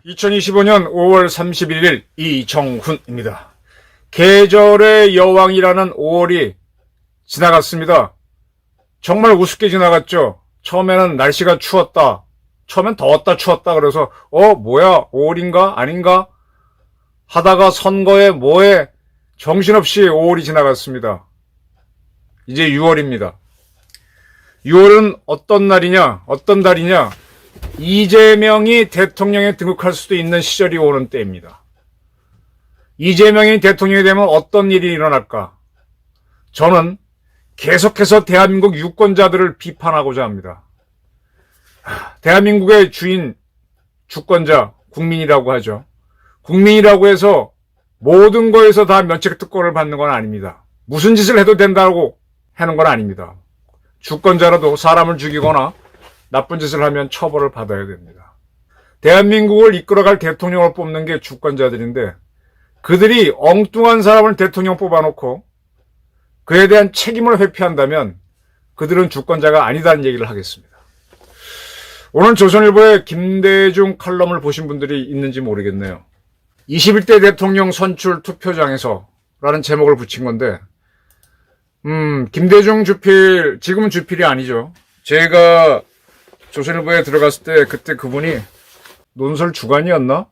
2025년 5월 31일 이정훈입니다. 계절의 여왕이라는 5월이 지나갔습니다. 정말 우습게 지나갔죠. 처음에는 날씨가 추웠다. 처음엔 더웠다 추웠다 그래서 뭐야 5월인가 아닌가 하다가 선거에 뭐에 정신없이 5월이 지나갔습니다. 이제 6월입니다. 6월은 어떤 날이냐 어떤 달이냐 이재명이 대통령에 등극할 수도 있는 시절이 오는 때입니다. 이재명이 대통령이 되면 어떤 일이 일어날까? 저는 계속해서 대한민국 유권자들을 비판하고자 합니다. 대한민국의 주인, 주권자, 국민이라고 하죠. 국민이라고 해서 모든 거에서 다 면책특권을 받는 건 아닙니다. 무슨 짓을 해도 된다고 하는 건 아닙니다. 주권자라도 사람을 죽이거나 나쁜 짓을 하면 처벌을 받아야 됩니다. 대한민국을 이끌어갈 대통령을 뽑는 게 주권자들인데 그들이 엉뚱한 사람을 대통령 뽑아놓고 그에 대한 책임을 회피한다면 그들은 주권자가 아니다는 얘기를 하겠습니다. 오늘 조선일보의 김대중 칼럼을 보신 분들이 있는지 모르겠네요. 21대 대통령 선출 투표장에서 라는 제목을 붙인 건데 김대중 주필, 지금은 주필이 아니죠. 제가 조선일보에 들어갔을 때 그때 그분이 논설 주간이었나?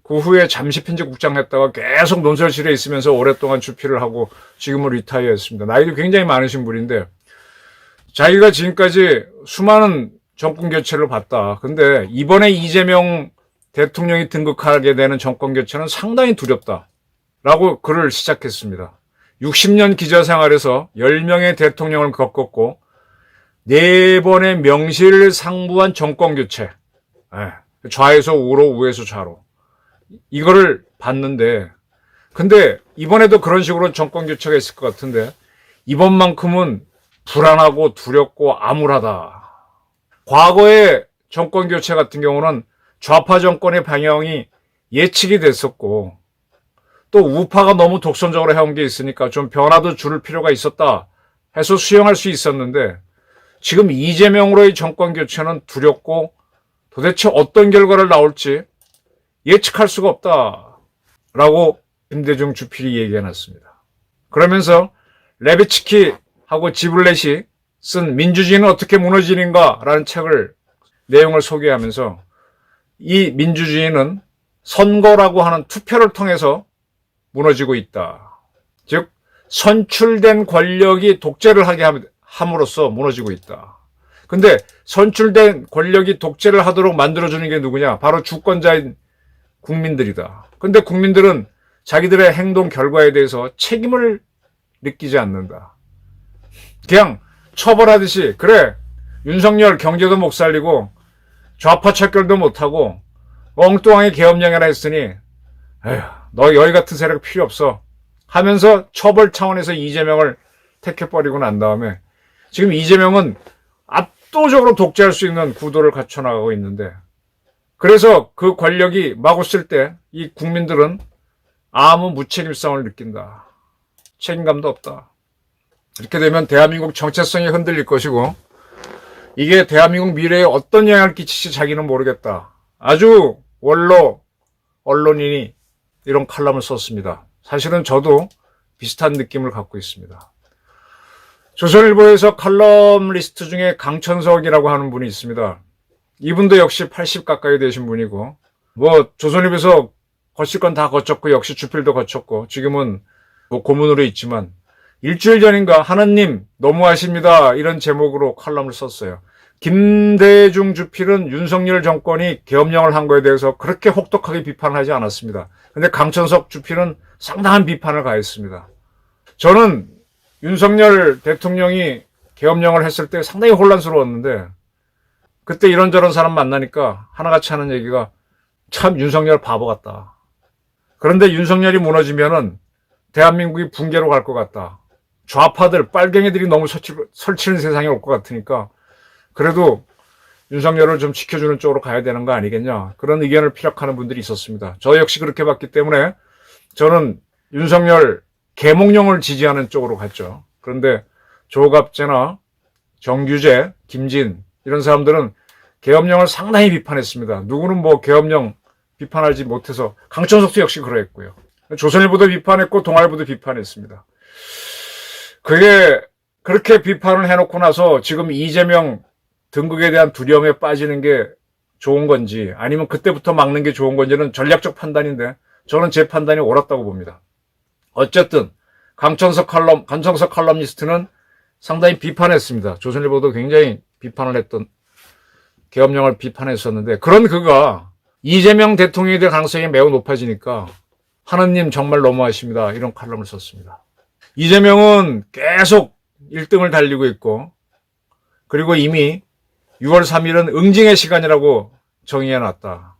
그 후에 잠시 편집국장 했다가 계속 논설실에 있으면서 오랫동안 주필을 하고 지금은 리타이어 했습니다. 나이도 굉장히 많으신 분인데 자기가 지금까지 수많은 정권 교체를 봤다. 근데 이번에 이재명 대통령이 등극하게 되는 정권 교체는 상당히 두렵다. 라고 글을 시작했습니다. 60년 기자 생활에서 10명의 대통령을 겪었고 4번의 명실상부한 정권 교체. 좌에서 우로, 우에서 좌로. 이거를 봤는데, 근데 이번에도 그런 식으로 정권 교체가 있을 것 같은데, 이번만큼은 불안하고 두렵고 암울하다. 과거의 정권 교체 같은 경우는 좌파 정권의 방향이 예측이 됐었고, 또 우파가 너무 독선적으로 해온 게 있으니까 좀 변화도 줄 필요가 있었다 해서 수용할 수 있었는데, 지금 이재명으로의 정권 교체는 두렵고 도대체 어떤 결과를 나올지 예측할 수가 없다라고 김대중 주필이 얘기해놨습니다. 그러면서 레비츠키하고 지블렛이 쓴 민주주의는 어떻게 무너지는가라는 책을 내용을 소개하면서 이 민주주의는 선거라고 하는 투표를 통해서 무너지고 있다. 즉 선출된 권력이 독재를 하게 함으로써 무너지고 있다. 근데 선출된 권력이 독재를 하도록 만들어주는 게 누구냐? 바로 주권자인 국민들이다. 근데 국민들은 자기들의 행동 결과에 대해서 책임을 느끼지 않는다. 그냥 처벌하듯이 그래 윤석열 경제도 못 살리고 좌파 척결도 못하고 엉뚱하게 계엄령이라 했으니 에휴, 너 여기 같은 세력 필요 없어 하면서 처벌 차원에서 이재명을 택해버리고 난 다음에 지금 이재명은 압도적으로 독재할 수 있는 구도를 갖춰나가고 있는데 그래서 그 권력이 마구 쓸 때 이 국민들은 아무 무책임성을 느낀다. 책임감도 없다. 이렇게 되면 대한민국 정체성이 흔들릴 것이고 이게 대한민국 미래에 어떤 영향을 끼칠지 자기는 모르겠다. 아주 원로 언론인이 이런 칼럼을 썼습니다. 사실은 저도 비슷한 느낌을 갖고 있습니다. 조선일보에서 칼럼리스트 중에 강천석이라고 하는 분이 있습니다. 이분도 역시 80 가까이 되신 분이고 조선일보에서 거칠 건 다 거쳤고 역시 주필도 거쳤고 지금은 고문으로 있지만 일주일 전인가 하느님 너무하십니다 이런 제목으로 칼럼을 썼어요. 김대중 주필은 윤석열 정권이 계엄령을 한 거에 대해서 그렇게 혹독하게 비판하지 않았습니다. 근데 강천석 주필은 상당한 비판을 가했습니다. 저는 윤석열 대통령이 계엄령을 했을 때 상당히 혼란스러웠는데 그때 이런저런 사람 만나니까 하나같이 하는 얘기가 참 윤석열 바보 같다. 그런데 윤석열이 무너지면은 대한민국이 붕괴로 갈 것 같다. 좌파들, 빨갱이들이 너무 설치는 세상이 올 것 같으니까 그래도 윤석열을 좀 지켜주는 쪽으로 가야 되는 거 아니겠냐. 그런 의견을 피력하는 분들이 있었습니다. 저 역시 그렇게 봤기 때문에 저는 윤석열 계몽령을 지지하는 쪽으로 갔죠. 그런데 조갑재나 정규재, 김진 이런 사람들은 계엄령을 상당히 비판했습니다. 누구는 뭐 계엄령 비판하지 못해서 강천석도 역시 그랬고요. 조선일보도 비판했고 동아일보도 비판했습니다. 그게 그렇게 비판을 해놓고 나서 지금 이재명 등극에 대한 두려움에 빠지는 게 좋은 건지 아니면 그때부터 막는 게 좋은 건지는 전략적 판단인데 저는 제 판단이 옳았다고 봅니다. 어쨌든 강천석 칼럼니스트는 상당히 비판했습니다. 조선일보도 굉장히 비판을 했던 계엄령을 비판했었는데 그런 그가 이재명 대통령이 될 가능성이 매우 높아지니까 하느님 정말 너무하십니다. 이런 칼럼을 썼습니다. 이재명은 계속 1등을 달리고 있고 그리고 이미 6월 3일은 응징의 시간이라고 정의해놨다.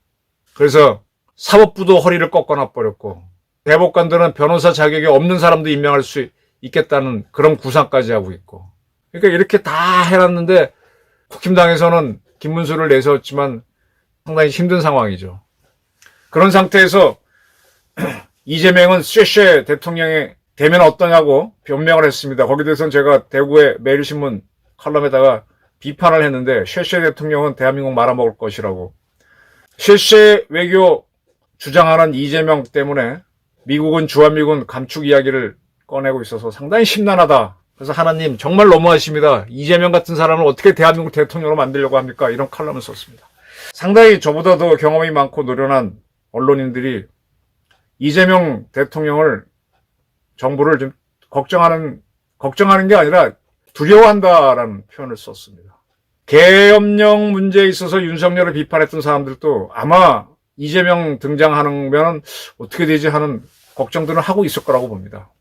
그래서 사법부도 허리를 꺾어놔 버렸고 대법관들은 변호사 자격이 없는 사람도 임명할 수 있겠다는 그런 구상까지 하고 있고 그러니까 이렇게 다 해놨는데 국힘당에서는 김문수를 내세웠지만 상당히 힘든 상황이죠. 그런 상태에서 이재명은 쉐쉐 대통령이 되면 어떠냐고 변명을 했습니다. 거기에 대해서는 제가 대구의 매일신문 칼럼에다가 비판을 했는데 쉐쉐 대통령은 대한민국 말아먹을 것이라고. 쉐쉐 외교 주장하는 이재명 때문에 미국은 주한미군 감축 이야기를 꺼내고 있어서 상당히 심란하다. 그래서 하나님 정말 너무하십니다. 이재명 같은 사람을 어떻게 대한민국 대통령으로 만들려고 합니까? 이런 칼럼을 썼습니다. 상당히 저보다 더 경험이 많고 노련한 언론인들이 이재명 대통령을 정부를 좀 걱정하는 게 아니라 두려워한다라는 표현을 썼습니다. 계엄령 문제에 있어서 윤석열을 비판했던 사람들도 아마 이재명 등장하면 어떻게 되지 하는 걱정들은 하고 있을 거라고 봅니다.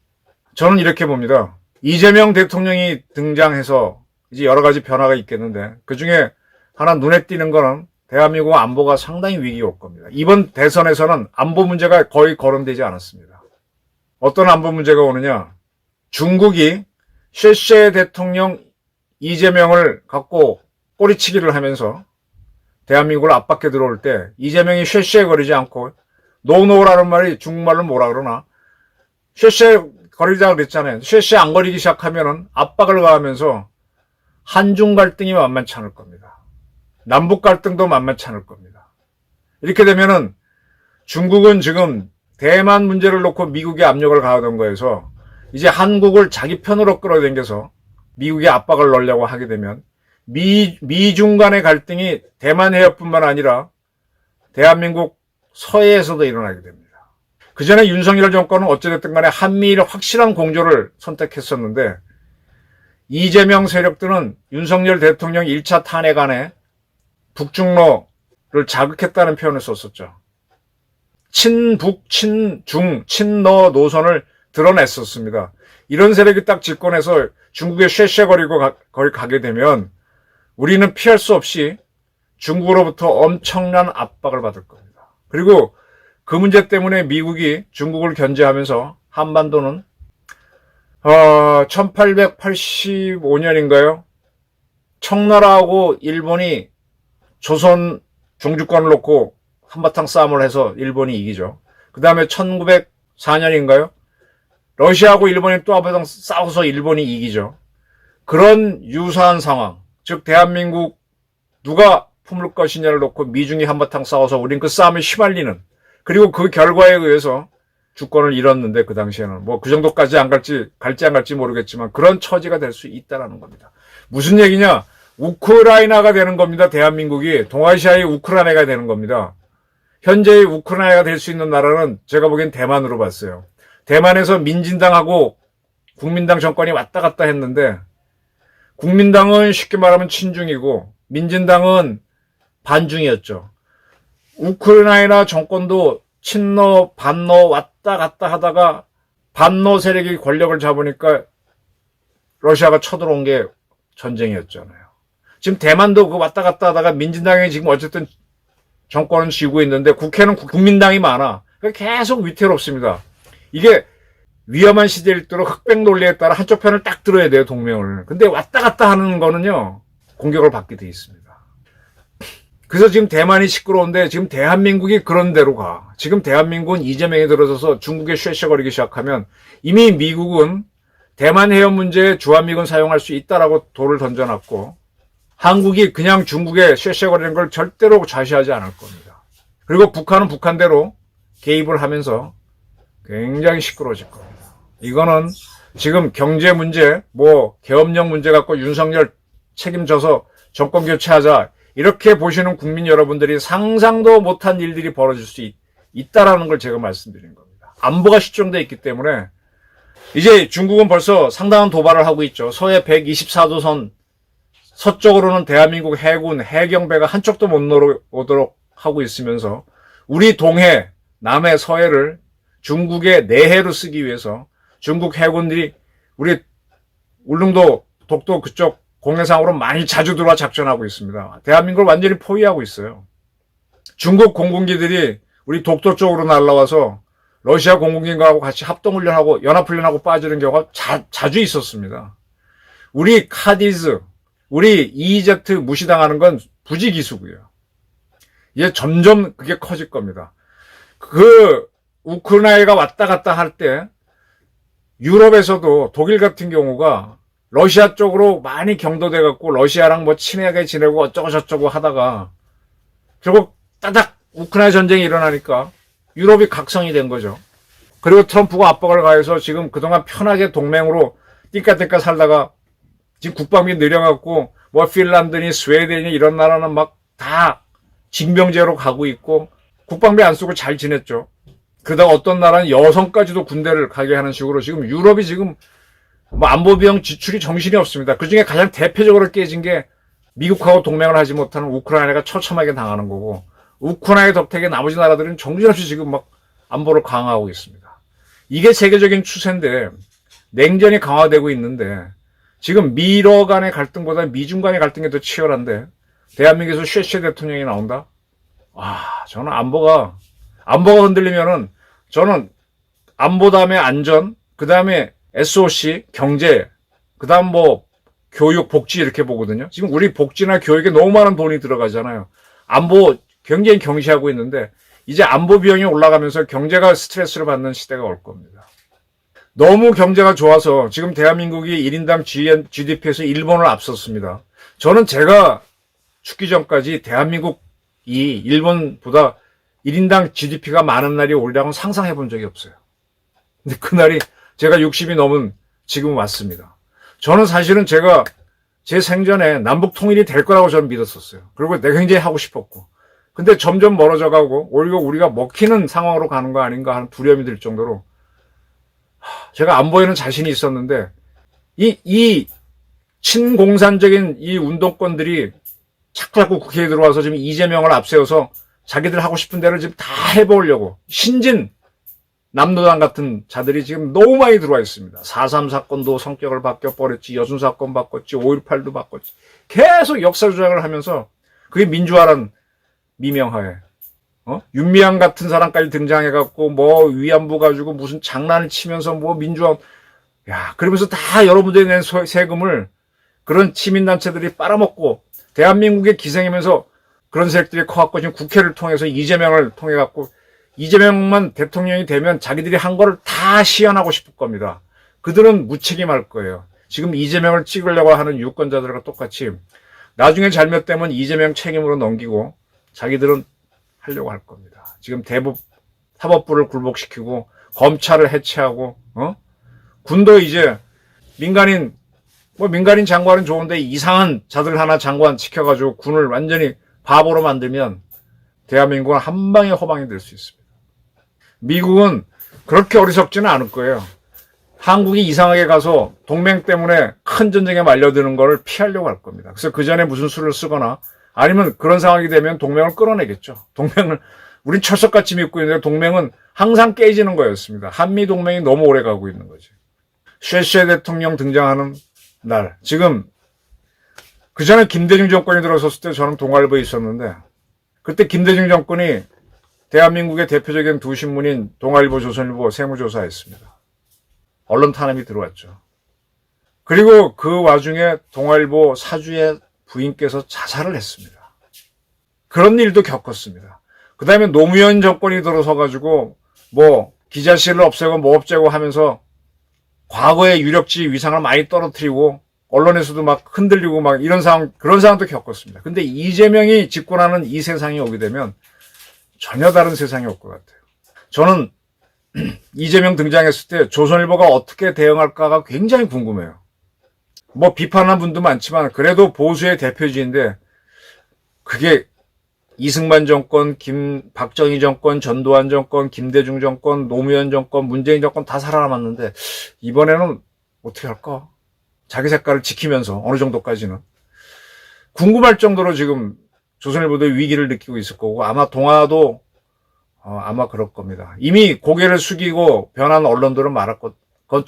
저는 이렇게 봅니다. 이재명 대통령이 등장해서 이제 여러 가지 변화가 있겠는데 그중에 하나 눈에 띄는 거는 대한민국 안보가 상당히 위기가 올 겁니다. 이번 대선에서는 안보 문제가 거의 거론되지 않았습니다. 어떤 안보 문제가 오느냐? 중국이 쉐쉐 대통령 이재명을 갖고 꼬리치기를 하면서 대한민국을 압박해 들어올 때 이재명이 쉐쉐 거리지 않고 노노라는 말이 중국말로 뭐라 그러나 쉐쉐 거리자 그랬잖아요. 쉐쉐 안 거리기 시작하면은 압박을 가하면서 한중 갈등이 만만치 않을 겁니다. 남북 갈등도 만만치 않을 겁니다. 이렇게 되면은 중국은 지금 대만 문제를 놓고 미국에 압력을 가하던 거에서 이제 한국을 자기 편으로 끌어당겨서 미국에 압박을 넣으려고 하게 되면 미중 간의 갈등이 대만 해협뿐만 아니라 대한민국 서해에서도 일어나게 됩니다. 그 전에 윤석열 정권은 어찌됐든 간에 한미일 확실한 공조를 선택했었는데 이재명 세력들은 윤석열 대통령 1차 탄핵 안에 북중로를 자극했다는 표현을 썼었죠. 친북, 친중, 친러 노선을 드러냈었습니다. 이런 세력이 딱 집권해서 중국에 쉐쉐거리고 가게 되면 우리는 피할 수 없이 중국으로부터 엄청난 압박을 받을 겁니다. 그리고 그 문제 때문에 미국이 중국을 견제하면서 한반도는 1885년인가요? 청나라하고 일본이 조선 종주권을 놓고 한바탕 싸움을 해서 일본이 이기죠. 그 다음에 1904년인가요? 러시아하고 일본이 또 한바탕 싸워서 일본이 이기죠. 그런 유사한 상황, 즉 대한민국 누가 품을 것이냐를 놓고 미중이 한바탕 싸워서 우린 그 싸움에 휘말리는, 그리고 그 결과에 의해서 주권을 잃었는데 그 당시에는 뭐 그 정도까지 갈지 안 갈지 모르겠지만 그런 처지가 될 수 있다라는 겁니다. 무슨 얘기냐? 우크라이나가 되는 겁니다. 대한민국이 동아시아의 우크라이나가 되는 겁니다. 현재의 우크라이나가 될 수 있는 나라는 제가 보기엔 대만으로 봤어요. 대만에서 민진당하고 국민당 정권이 왔다 갔다 했는데 국민당은 쉽게 말하면 친중이고 민진당은 반중이었죠. 우크라이나 정권도 친러 반러 왔다 갔다 하다가 반러 세력이 권력을 잡으니까 러시아가 쳐들어온 게 전쟁이었잖아요. 지금 대만도 그 왔다 갔다 하다가 민진당이 지금 어쨌든 정권은 쥐고 있는데 국회는 국민당이 많아. 계속 위태롭습니다. 이게 위험한 시대일수록 흑백 논리에 따라 한쪽 편을 딱 들어야 돼요, 동맹을. 근데 왔다 갔다 하는 거는요, 공격을 받게 돼 있습니다. 그래서 지금 대만이 시끄러운데 지금 대한민국이 그런 데로 가. 지금 대한민국은 이재명이 들어서서 중국에 쉐쉐거리기 시작하면 이미 미국은 대만 해협 문제에 주한미군 사용할 수 있다라고 돌을 던져놨고 한국이 그냥 중국에 쉐쉐거리는 걸 절대로 좌시하지 않을 겁니다. 그리고 북한은 북한대로 개입을 하면서 굉장히 시끄러워질 겁니다. 이거는 지금 경제 문제, 계엄령 문제 갖고 윤석열 책임져서 정권 교체하자 이렇게 보시는 국민 여러분들이 상상도 못한 일들이 벌어질 수 있다라는 걸 제가 말씀드리는 겁니다. 안보가 실종되어 있기 때문에 이제 중국은 벌써 상당한 도발을 하고 있죠. 서해 124도선 서쪽으로는 대한민국 해군, 해경배가 한쪽도 못 넘어오도록 하고 있으면서 우리 동해, 남해, 서해를 중국의 내해로 쓰기 위해서 중국 해군들이 우리 울릉도, 독도 그쪽 공해상으로 많이 자주 들어와 작전하고 있습니다. 대한민국을 완전히 포위하고 있어요. 중국 공군기들이 우리 독도 쪽으로 날라와서 러시아 공군기들하고 같이 합동훈련하고 연합훈련하고 빠지는 경우가 자주 있었습니다. 우리 카디즈, 우리 EEZ 무시당하는 건 부지기수고요. 이제 점점 그게 커질 겁니다. 우크라이나가 왔다 갔다 할 때 유럽에서도 독일 같은 경우가 러시아 쪽으로 많이 경도돼 갖고 러시아랑 친하게 지내고 어쩌고 저쩌고 하다가 결국 따닥 우크라이나 전쟁이 일어나니까 유럽이 각성이 된 거죠. 그리고 트럼프가 압박을 가해서 지금 그동안 편하게 동맹으로 띵까띵까 살다가 지금 국방비 늘려갖고 핀란드니 스웨덴이 이런 나라는 막 다 징병제로 가고 있고 국방비 안 쓰고 잘 지냈죠. 그러다가 어떤 나라는 여성까지도 군대를 가게 하는 식으로 지금 유럽이 지금 안보 비용 지출이 정신이 없습니다. 그중에 가장 대표적으로 깨진 게 미국하고 동맹을 하지 못하는 우크라이나가 처참하게 당하는 거고 우크라이나의 덕택에 나머지 나라들은 정신없이 지금 안보를 강화하고 있습니다. 이게 세계적인 추세인데 냉전이 강화되고 있는데 지금 미러 간의 갈등보다 미중 간의 갈등이 더 치열한데 대한민국에서 쉐쉐 대통령이 나온다? 저는 안보가 흔들리면은 저는 안보 다음에 안전, 그 다음에 SOC, 경제, 그 다음 교육, 복지 이렇게 보거든요. 지금 우리 복지나 교육에 너무 많은 돈이 들어가잖아요. 안보 굉장히 경시하고 있는데 이제 안보 비용이 올라가면서 경제가 스트레스를 받는 시대가 올 겁니다. 너무 경제가 좋아서 지금 대한민국이 1인당 GDP에서 일본을 앞섰습니다. 저는 제가 죽기 전까지 대한민국이 일본보다 1인당 GDP가 많은 날이 오리라고는 상상해 본 적이 없어요. 근데 그날이 제가 60이 넘은 지금 왔습니다. 저는 사실은 제가 제 생전에 남북 통일이 될 거라고 저는 믿었었어요. 그리고 내가 굉장히 하고 싶었고. 근데 점점 멀어져 가고 오히려 우리가 먹히는 상황으로 가는 거 아닌가 하는 두려움이 들 정도로 제가 안보에는 자신이 있었는데 이 친공산적인 이 운동권들이 자꾸 국회에 들어와서 지금 이재명을 앞세워서 자기들 하고 싶은 대로 지금 다 해보려고 신진 남노당 같은 자들이 지금 너무 많이 들어와 있습니다. 4.3 사건도 성격을 바뀌어버렸지, 여순 사건 바꿨지, 5.18도 바꿨지. 계속 역사 조작을 하면서 그게 민주화란 미명하에 윤미향 같은 사람까지 등장해갖고 위안부 가지고 무슨 장난을 치면서 민주화 그러면서 다 여러분들이 낸 세금을 그런 시민단체들이 빨아먹고 대한민국의 기생이면서 그런 세력들이 커갖고 지금 국회를 통해서 이재명을 통해갖고 이재명만 대통령이 되면 자기들이 한 거를 다 시연하고 싶을 겁니다. 그들은 무책임할 거예요. 지금 이재명을 찍으려고 하는 유권자들과 똑같이 나중에 잘못되면 이재명 책임으로 넘기고 자기들은 하려고 할 겁니다. 지금 사법부를 굴복시키고 검찰을 해체하고 군도 이제 민간인 장관은 좋은데 이상한 자들 하나 장관 시켜가지고 군을 완전히 바보로 만들면 대한민국은 한 방에 호방이 될 수 있습니다. 미국은 그렇게 어리석지는 않을 거예요. 한국이 이상하게 가서 동맹 때문에 큰 전쟁에 말려드는 거를 피하려고 할 겁니다. 그래서 그 전에 무슨 수를 쓰거나 아니면 그런 상황이 되면 동맹을 끌어내겠죠. 우린 철석같이 믿고 있는데 동맹은 항상 깨지는 거였습니다. 한미동맹이 너무 오래 가고 있는 거지. 쉐쉐 대통령 등장하는 날, 지금 그 전에 김대중 정권이 들어섰을 때 저는 동아일보에 있었는데 그때 김대중 정권이 대한민국의 대표적인 두 신문인 동아일보, 조선일보 세무조사했습니다. 언론 탄압이 들어왔죠. 그리고 그 와중에 동아일보 사주의 부인께서 자살을 했습니다. 그런 일도 겪었습니다. 그 다음에 노무현 정권이 들어서가지고 뭐 기자실을 없애고 뭐 없애고 하면서 과거의 유력지 위상을 많이 떨어뜨리고 언론에서도 막 흔들리고 막 이런 상황, 그런 상황도 겪었습니다. 근데 이재명이 집권하는 이 세상이 오게 되면 전혀 다른 세상이 올 것 같아요. 저는 이재명 등장했을 때 조선일보가 어떻게 대응할까가 굉장히 궁금해요. 뭐 비판하는 분도 많지만 그래도 보수의 대표지인데 그게 이승만 정권, 박정희 정권, 전두환 정권, 김대중 정권, 노무현 정권, 문재인 정권 다 살아남았는데 이번에는 어떻게 할까? 자기 색깔을 지키면서 어느 정도까지는 궁금할 정도로 지금 조선일보도 위기를 느끼고 있을 거고 아마 동아도 아마 그럴 겁니다. 이미 고개를 숙이고 변한 언론들은 말할 것, 그건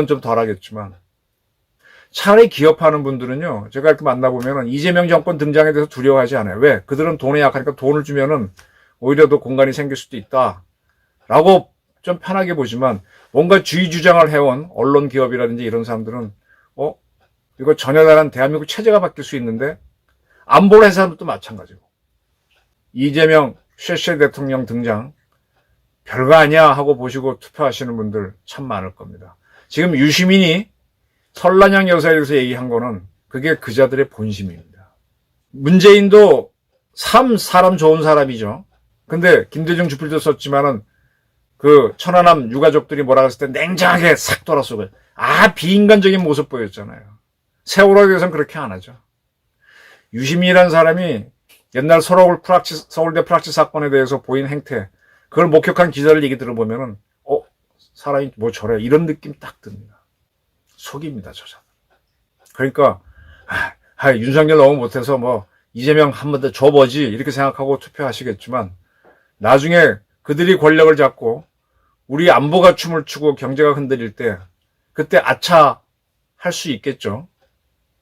좀 덜하겠지만 차라리 기업하는 분들은요, 제가 이렇게 만나보면은 이재명 정권 등장에 대해서 두려워하지 않아요. 왜? 그들은 돈에 약하니까 돈을 주면은 오히려 더 공간이 생길 수도 있다. 라고 좀 편하게 보지만 뭔가 주의 주장을 해온 언론 기업이라든지 이런 사람들은 이거 전혀 다른 대한민국 체제가 바뀔 수 있는데 안 볼 회사도 마찬가지고 이재명 쉐쉐 대통령 등장 별거 아니야 하고 보시고 투표하시는 분들 참 많을 겁니다. 지금 유시민이 설란양 여사에 대해서 얘기한 거는 그게 그자들의 본심입니다. 문재인도 사람 좋은 사람이죠. 근데 김대중 주필도 썼지만은 그 천안함 유가족들이 뭐라 했을 때 냉정하게 싹 돌아서고 비인간적인 모습 보였잖아요. 세월호에 대해서는 그렇게 안 하죠. 유시민이라는 사람이 옛날 서울대 프락치 사건에 대해서 보인 행태, 그걸 목격한 기자들 얘기 들어보면은 사람이 뭐 저래 이런 느낌 딱 듭니다. 속입니다, 저자. 그러니까 윤석열 너무 못해서 뭐 이재명 한 번 더 줘보지 이렇게 생각하고 투표하시겠지만 나중에 그들이 권력을 잡고 우리 안보가 춤을 추고 경제가 흔들릴 때 그때 아차 할 수 있겠죠.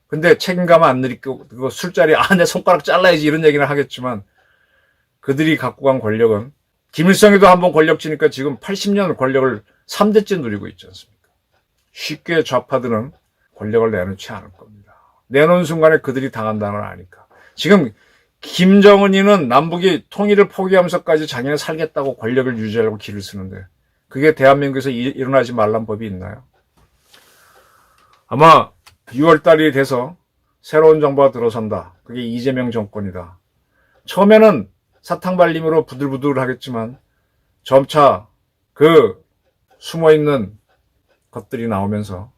근데 책임감 안 느끼고 그거 술자리 내 손가락 잘라야지 이런 얘기를 하겠지만 그들이 갖고 간 권력은 김일성이도 한번 권력 지니까 지금 80년 권력을 3대째 누리고 있지 않습니까? 쉽게 좌파들은 권력을 내놓지 않을 겁니다. 내놓은 순간에 그들이 당한다는 걸 아니까. 지금 김정은이는 남북이 통일을 포기하면서까지 자기네 살겠다고 권력을 유지하려고 길을 쓰는데 그게 대한민국에서 일어나지 말란 법이 있나요? 아마 6월달이 돼서 새로운 정부가 들어선다. 그게 이재명 정권이다. 처음에는 사탕발림으로 부들부들 하겠지만 점차 그 숨어있는 것들이 나오면서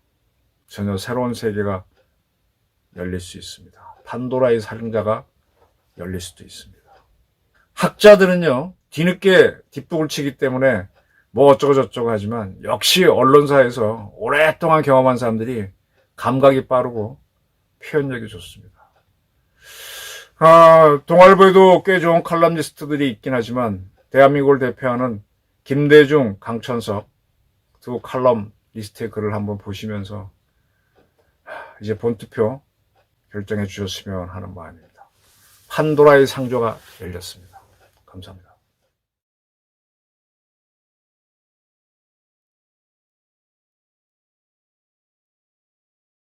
전혀 새로운 세계가 열릴 수 있습니다. 판도라의 상자가 열릴 수도 있습니다. 학자들은요, 뒤늦게 뒷북을 치기 때문에 뭐 어쩌고저쩌고 하지만 역시 언론사에서 오랫동안 경험한 사람들이 감각이 빠르고 표현력이 좋습니다. 동아일보에도 꽤 좋은 칼럼니스트들이 있긴 하지만 대한민국을 대표하는 김대중, 강천석 두 칼럼 리스트의 글을 한번 보시면서 이제 본투표 결정해 주셨으면 하는 마음입니다. 판도라의 상조가 열렸습니다. 감사합니다.